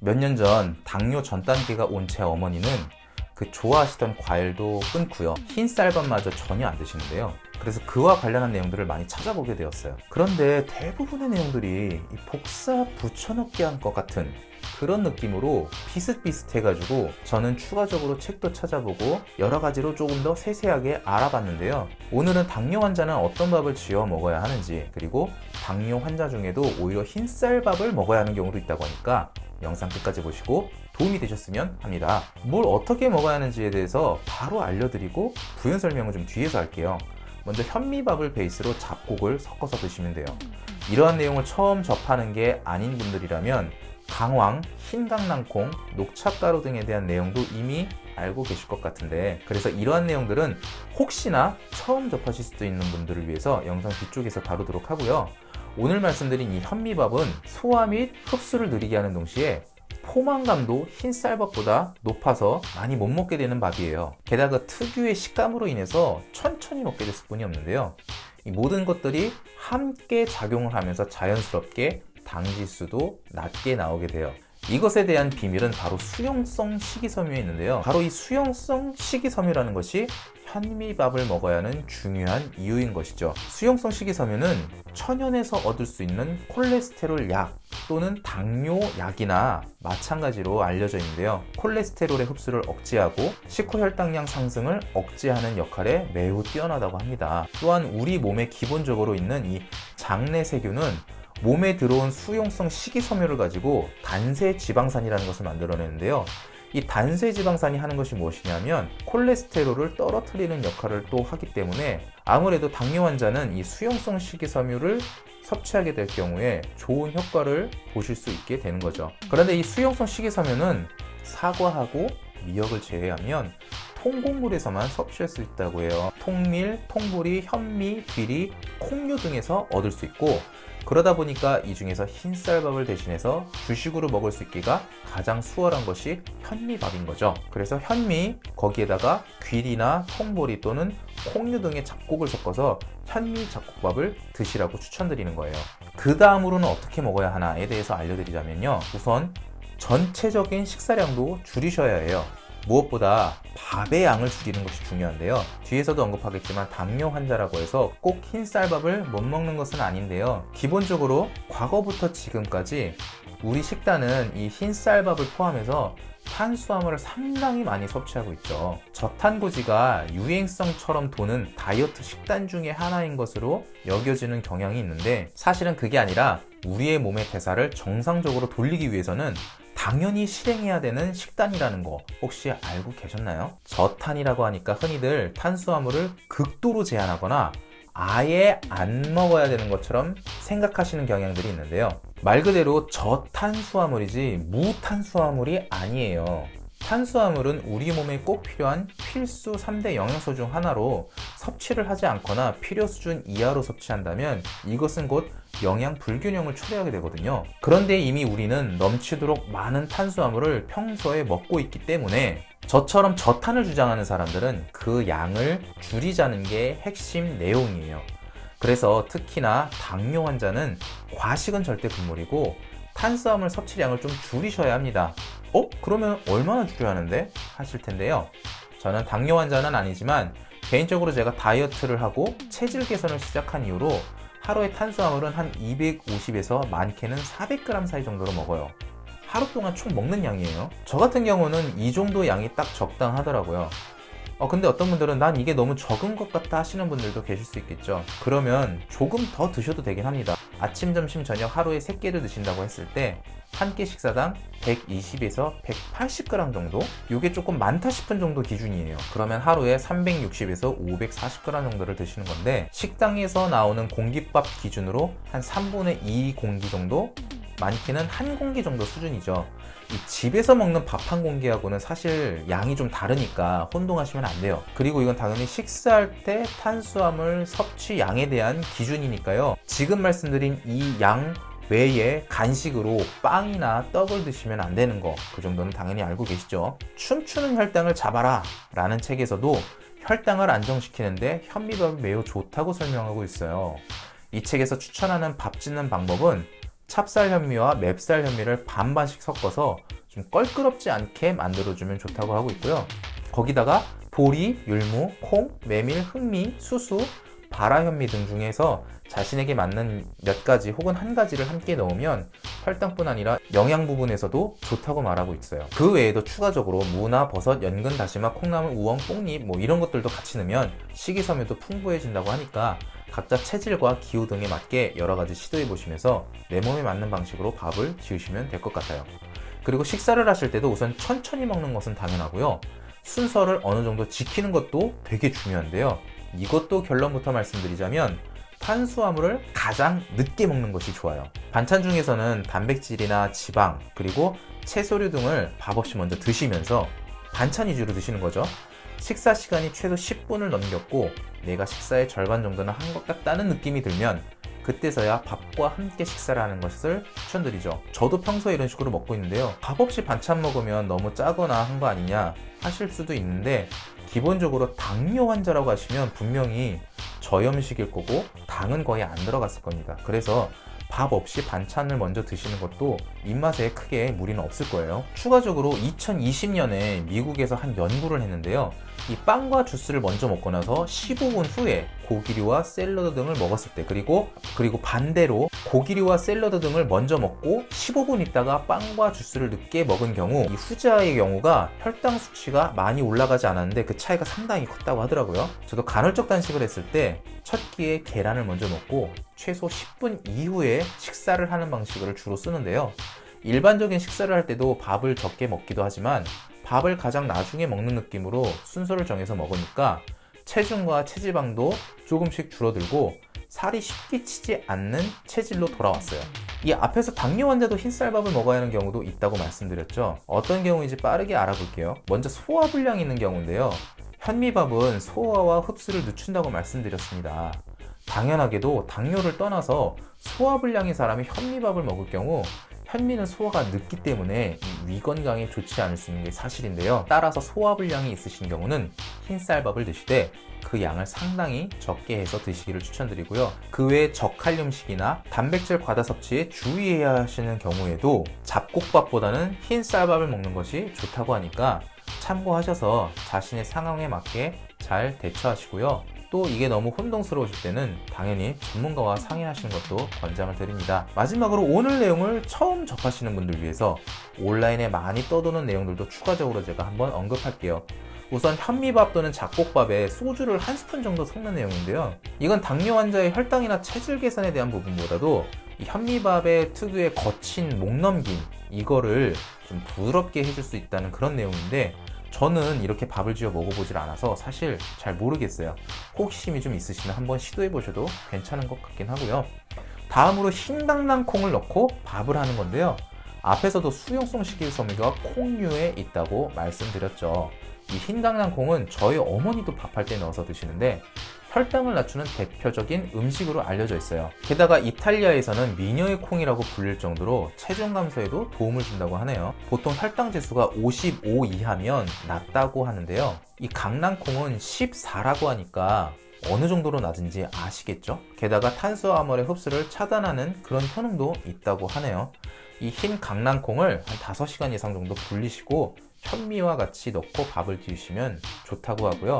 몇 년 전 당뇨 전 단계가 온 제 어머니는 그 좋아하시던 과일도 끊고요. 흰 쌀밥마저 전혀 안 드시는데요. 그래서 그와 관련한 내용들을 많이 찾아보게 되었어요. 그런데 대부분의 내용들이 이 복사 붙여넣기 한 것 같은 그런 느낌으로 비슷비슷해가지고 저는 추가적으로 책도 찾아보고 여러 가지로 조금 더 세세하게 알아봤는데요. 오늘은 당뇨 환자는 어떤 밥을 지어 먹어야 하는지, 그리고 당뇨 환자 중에도 오히려 흰쌀밥을 먹어야 하는 경우도 있다고 하니까 영상 끝까지 보시고 도움이 되셨으면 합니다. 뭘 어떻게 먹어야 하는지에 대해서 바로 알려드리고 부연 설명은 좀 뒤에서 할게요. 먼저 현미밥을 베이스로 잡곡을 섞어서 드시면 돼요. 이러한 내용을 처음 접하는 게 아닌 분들이라면 강황, 흰강낭콩, 녹차가루 등에 대한 내용도 이미 알고 계실 것 같은데, 그래서 이러한 내용들은 혹시나 처음 접하실 수도 있는 분들을 위해서 영상 뒤쪽에서 다루도록 하고요. 오늘 말씀드린 이 현미밥은 소화 및 흡수를 느리게 하는 동시에 포만감도 흰쌀밥보다 높아서 많이 못 먹게 되는 밥이에요. 게다가 특유의 식감으로 인해서 천천히 먹게 됐을 뿐이 없는데요. 이 모든 것들이 함께 작용을 하면서 자연스럽게 당지수도 낮게 나오게 돼요. 이것에 대한 비밀은 바로 수용성 식이섬유에 있는데요. 바로 이 수용성 식이섬유라는 것이 현미밥을 먹어야 하는 중요한 이유인 것이죠. 수용성 식이섬유는 천연에서 얻을 수 있는 콜레스테롤 약 또는 당뇨 약이나 마찬가지로 알려져 있는데요. 콜레스테롤의 흡수를 억제하고 식후혈당량 상승을 억제하는 역할에 매우 뛰어나다고 합니다. 또한 우리 몸에 기본적으로 있는 이 장내세균은 몸에 들어온 수용성 식이섬유를 가지고 단세지방산이라는 것을 만들어내는데요. 이 단세지방산이 하는 것이 무엇이냐면 콜레스테롤을 떨어뜨리는 역할을 또 하기 때문에 아무래도 당뇨 환자는 이 수용성 식이섬유를 섭취하게 될 경우에 좋은 효과를 보실 수 있게 되는 거죠. 그런데 이 수용성 식이섬유는 사과하고 미역을 제외하면 통곡물에서만 섭취할 수 있다고 해요. 통밀, 통보리, 현미, 귀리, 콩류 등에서 얻을 수 있고, 그러다 보니까 이 중에서 흰쌀밥을 대신해서 주식으로 먹을 수 있기가 가장 수월한 것이 현미밥인 거죠. 그래서 현미, 거기에다가 귀리나 통보리 또는 콩류 등의 잡곡을 섞어서 현미 잡곡밥을 드시라고 추천드리는 거예요. 그 다음으로는 어떻게 먹어야 하나에 대해서 알려드리자면요. 우선 전체적인 식사량도 줄이셔야 해요. 무엇보다 밥의 양을 줄이는 것이 중요한데요. 뒤에서도 언급하겠지만 당뇨 환자라고 해서 꼭 흰쌀밥을 못 먹는 것은 아닌데요. 기본적으로 과거부터 지금까지 우리 식단은 이 흰쌀밥을 포함해서 탄수화물을 상당히 많이 섭취하고 있죠. 저탄고지가 유행성처럼 도는 다이어트 식단 중에 하나인 것으로 여겨지는 경향이 있는데, 사실은 그게 아니라 우리의 몸의 대사를 정상적으로 돌리기 위해서는 당연히 실행해야 되는 식단이라는 거 혹시 알고 계셨나요? 저탄이라고 하니까 흔히들 탄수화물을 극도로 제한하거나 아예 안 먹어야 되는 것처럼 생각하시는 경향들이 있는데요. 말 그대로 저탄수화물이지 무탄수화물이 아니에요. 탄수화물은 우리 몸에 꼭 필요한 필수 3대 영양소 중 하나로 섭취를 하지 않거나 필요 수준 이하로 섭취한다면 이것은 곧 영양 불균형을 초래하게 되거든요. 그런데 이미 우리는 넘치도록 많은 탄수화물을 평소에 먹고 있기 때문에 저처럼 저탄을 주장하는 사람들은 그 양을 줄이자는 게 핵심 내용이에요. 그래서 특히나 당뇨 환자는 과식은 절대 금물이고 탄수화물 섭취량을 좀 줄이셔야 합니다. 그러면 얼마나 줄여야 하는데? 하실 텐데요. 저는 당뇨 환자는 아니지만 개인적으로 제가 다이어트를 하고 체질 개선을 시작한 이후로 하루에 탄수화물은 한 250에서 많게는 400g 사이 정도로 먹어요. 하루 동안 총 먹는 양이에요. 저 같은 경우는 이 정도 양이 딱 적당하더라고요. 근데 어떤 분들은 난 이게 너무 적은 것 같다 하시는 분들도 계실 수 있겠죠. 그러면 조금 더 드셔도 되긴 합니다. 아침, 점심, 저녁 하루에 3끼를 드신다고 했을 때 한 끼 식사당 120에서 180g 정도? 이게 조금 많다 싶은 정도 기준이에요. 그러면 하루에 360에서 540g 정도를 드시는 건데, 식당에서 나오는 공깃밥 기준으로 한 3분의 2 공기 정도? 많게는 한 공기 정도 수준이죠. 이 집에서 먹는 밥 한 공기하고는 사실 양이 좀 다르니까 혼동하시면 안 돼요. 그리고 이건 당연히 식사할 때 탄수화물 섭취 양에 대한 기준이니까요. 지금 말씀드린 이 양 외에 간식으로 빵이나 떡을 드시면 안 되는 거, 그 정도는 당연히 알고 계시죠. 춤추는 혈당을 잡아라 라는 책에서도 혈당을 안정시키는데 현미밥이 매우 좋다고 설명하고 있어요. 이 책에서 추천하는 밥 짓는 방법은 찹쌀 현미와 맵쌀 현미를 반반씩 섞어서 좀 껄끄럽지 않게 만들어주면 좋다고 하고 있고요. 거기다가 보리, 율무, 콩, 메밀, 흑미, 수수, 바라 현미 등 중에서 자신에게 맞는 몇 가지 혹은 한 가지를 함께 넣으면 혈당뿐 아니라 영양 부분에서도 좋다고 말하고 있어요. 그 외에도 추가적으로 무나 버섯, 연근, 다시마, 콩나물, 우엉, 뽕잎 이런 것들도 같이 넣으면 식이섬유도 풍부해진다고 하니까 각자 체질과 기후 등에 맞게 여러 가지 시도해 보시면서 내 몸에 맞는 방식으로 밥을 지으시면 될 것 같아요. 그리고 식사를 하실 때도 우선 천천히 먹는 것은 당연하고요. 순서를 어느 정도 지키는 것도 되게 중요한데요. 이것도 결론부터 말씀드리자면 탄수화물을 가장 늦게 먹는 것이 좋아요. 반찬 중에서는 단백질이나 지방 그리고 채소류 등을 밥 없이 먼저 드시면서 반찬 위주로 드시는 거죠. 식사 시간이 최소 10분을 넘겼고 내가 식사의 절반 정도는 한 것 같다는 느낌이 들면 그때서야 밥과 함께 식사를 하는 것을 추천드리죠. 저도 평소에 이런 식으로 먹고 있는데요. 밥 없이 반찬 먹으면 너무 짜거나 한 거 아니냐 하실 수도 있는데 기본적으로 당뇨 환자라고 하시면 분명히 저염식일 거고 당은 거의 안 들어갔을 겁니다. 그래서 밥 없이 반찬을 먼저 드시는 것도 입맛에 크게 무리는 없을 거예요. 추가적으로 2020년에 미국에서 한 연구를 했는데요. 이 빵과 주스를 먼저 먹고 나서 15분 후에 고기류와 샐러드 등을 먹었을 때 그리고 반대로 고기류와 샐러드 등을 먼저 먹고 15분 있다가 빵과 주스를 늦게 먹은 경우 이 후자의 경우가 혈당 수치가 많이 올라가지 않았는데 그 차이가 상당히 컸다고 하더라고요. 저도 간헐적 단식을 했을 때 첫 끼에 계란을 먼저 먹고 최소 10분 이후에 식사를 하는 방식을 주로 쓰는데요. 일반적인 식사를 할 때도 밥을 적게 먹기도 하지만 밥을 가장 나중에 먹는 느낌으로 순서를 정해서 먹으니까 체중과 체지방도 조금씩 줄어들고 살이 쉽게 치지 않는 체질로 돌아왔어요. 이 앞에서 당뇨 환자도 흰쌀밥을 먹어야 하는 경우도 있다고 말씀드렸죠. 어떤 경우인지 빠르게 알아볼게요. 먼저 소화불량이 있는 경우인데요. 현미밥은 소화와 흡수를 늦춘다고 말씀드렸습니다. 당연하게도 당뇨를 떠나서 소화불량인 사람이 현미밥을 먹을 경우 현미는 소화가 늦기 때문에 위 건강에 좋지 않을 수 있는 게 사실인데요. 따라서 소화불량이 있으신 경우는 흰쌀밥을 드시되 그 양을 상당히 적게 해서 드시기를 추천드리고요. 그 외에 저칼륨식이나 단백질 과다 섭취에 주의해야 하시는 경우에도 잡곡밥보다는 흰쌀밥을 먹는 것이 좋다고 하니까 참고하셔서 자신의 상황에 맞게 잘 대처하시고요. 또 이게 너무 혼동스러우실 때는 당연히 전문가와 상의하시는 것도 권장을 드립니다. 마지막으로 오늘 내용을 처음 접하시는 분들 위해서 온라인에 많이 떠도는 내용들도 추가적으로 제가 한번 언급할게요. 우선 현미밥 또는 잡곡밥에 소주를 한 스푼 정도 섞는 내용인데요. 이건 당뇨 환자의 혈당이나 체질 개선에 대한 부분보다도 이 현미밥의 특유의 거친 목넘김 이거를 좀 부드럽게 해줄 수 있다는 그런 내용인데 저는 이렇게 밥을 지어 먹어보질 않아서 사실 잘 모르겠어요. 호기심이 좀 있으시면 한번 시도해 보셔도 괜찮은 것 같긴 하고요. 다음으로 흰강낭콩을 넣고 밥을 하는 건데요. 앞에서도 수용성 식이섬유가 콩류에 있다고 말씀드렸죠. 이 흰강낭콩은 저희 어머니도 밥할 때 넣어서 드시는데 혈당을 낮추는 대표적인 음식으로 알려져 있어요. 게다가 이탈리아에서는 미녀의 콩이라고 불릴 정도로 체중 감소에도 도움을 준다고 하네요. 보통 혈당 지수가 55 이하면 낮다고 하는데요. 이 강낭콩은 14라고 하니까 어느 정도로 낮은지 아시겠죠? 게다가 탄수화물의 흡수를 차단하는 그런 효능도 있다고 하네요. 이 흰 강낭콩을 한 5시간 이상 정도 불리시고 현미와 같이 넣고 밥을 지으시면 좋다고 하고요.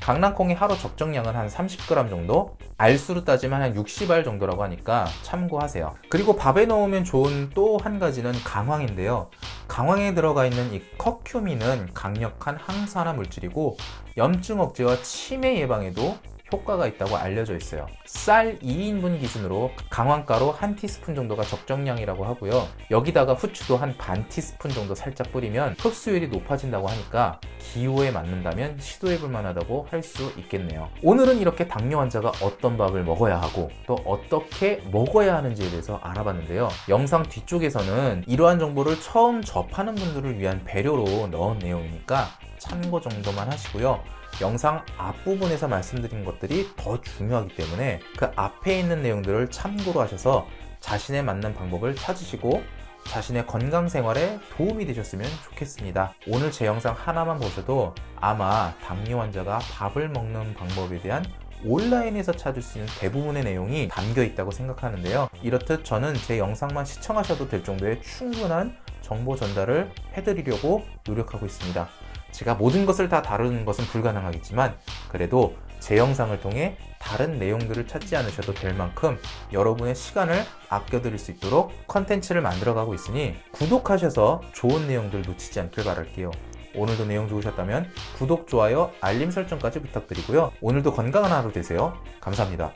강낭콩의 하루 적정량은 한 30g 정도, 알수로 따지면 한 60알 정도라고 하니까 참고하세요. 그리고 밥에 넣으면 좋은 또 한 가지는 강황인데요. 강황에 들어가 있는 이 커큐민은 강력한 항산화 물질이고 염증 억제와 치매 예방에도 효과가 있다고 알려져 있어요. 쌀 2인분 기준으로 강황가루 한 티스푼 정도가 적정량이라고 하고요. 여기다가 후추도 한 반 티스푼 정도 살짝 뿌리면 흡수율이 높아진다고 하니까 기호에 맞는다면 시도해볼 만하다고 할 수 있겠네요. 오늘은 이렇게 당뇨 환자가 어떤 밥을 먹어야 하고 또 어떻게 먹어야 하는지에 대해서 알아봤는데요. 영상 뒤쪽에서는 이러한 정보를 처음 접하는 분들을 위한 배려로 넣은 내용이니까 참고 정도만 하시고요. 영상 앞부분에서 말씀드린 것들이 더 중요하기 때문에 그 앞에 있는 내용들을 참고로 하셔서 자신에 맞는 방법을 찾으시고 자신의 건강 생활에 도움이 되셨으면 좋겠습니다. 오늘 제 영상 하나만 보셔도 아마 당뇨 환자가 밥을 먹는 방법에 대한 온라인에서 찾을 수 있는 대부분의 내용이 담겨 있다고 생각하는데요. 이렇듯 저는 제 영상만 시청하셔도 될 정도의 충분한 정보 전달을 해드리려고 노력하고 있습니다. 제가 모든 것을 다 다루는 것은 불가능하겠지만 그래도 제 영상을 통해 다른 내용들을 찾지 않으셔도 될 만큼 여러분의 시간을 아껴드릴 수 있도록 컨텐츠를 만들어가고 있으니 구독하셔서 좋은 내용들 놓치지 않길 바랄게요. 오늘도 내용 좋으셨다면 구독, 좋아요, 알림 설정까지 부탁드리고요. 오늘도 건강한 하루 되세요. 감사합니다.